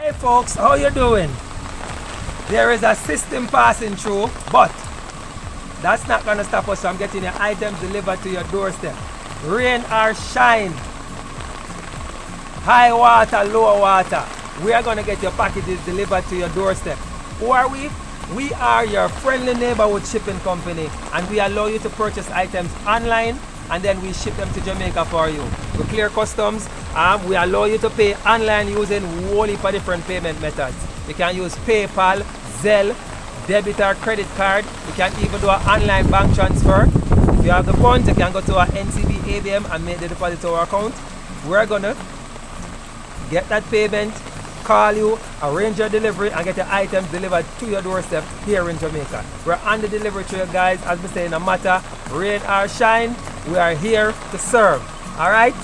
Hey folks, how you doing? There is a system passing through, but that's not going to stop us from getting your items delivered to your doorstep. Rain or shine, high water, low water, we are going to get your packages delivered to your doorstep. Who are we? We are your friendly neighborhood shipping company, and we allow you to purchase items online and then we ship them to Jamaica for you. We clear customs. We allow you to pay online using whole heap of different payment methods. You can use PayPal, Zelle, debit or credit card. You can even do an online bank transfer. If you have the funds, you can go to our NCB ABM and make the deposit to our account. We're gonna get that payment, call you, arrange your delivery, and get your items delivered to your doorstep here in Jamaica. We're on the delivery to you guys. As we say, no matter rain or shine, we are here to serve. All right?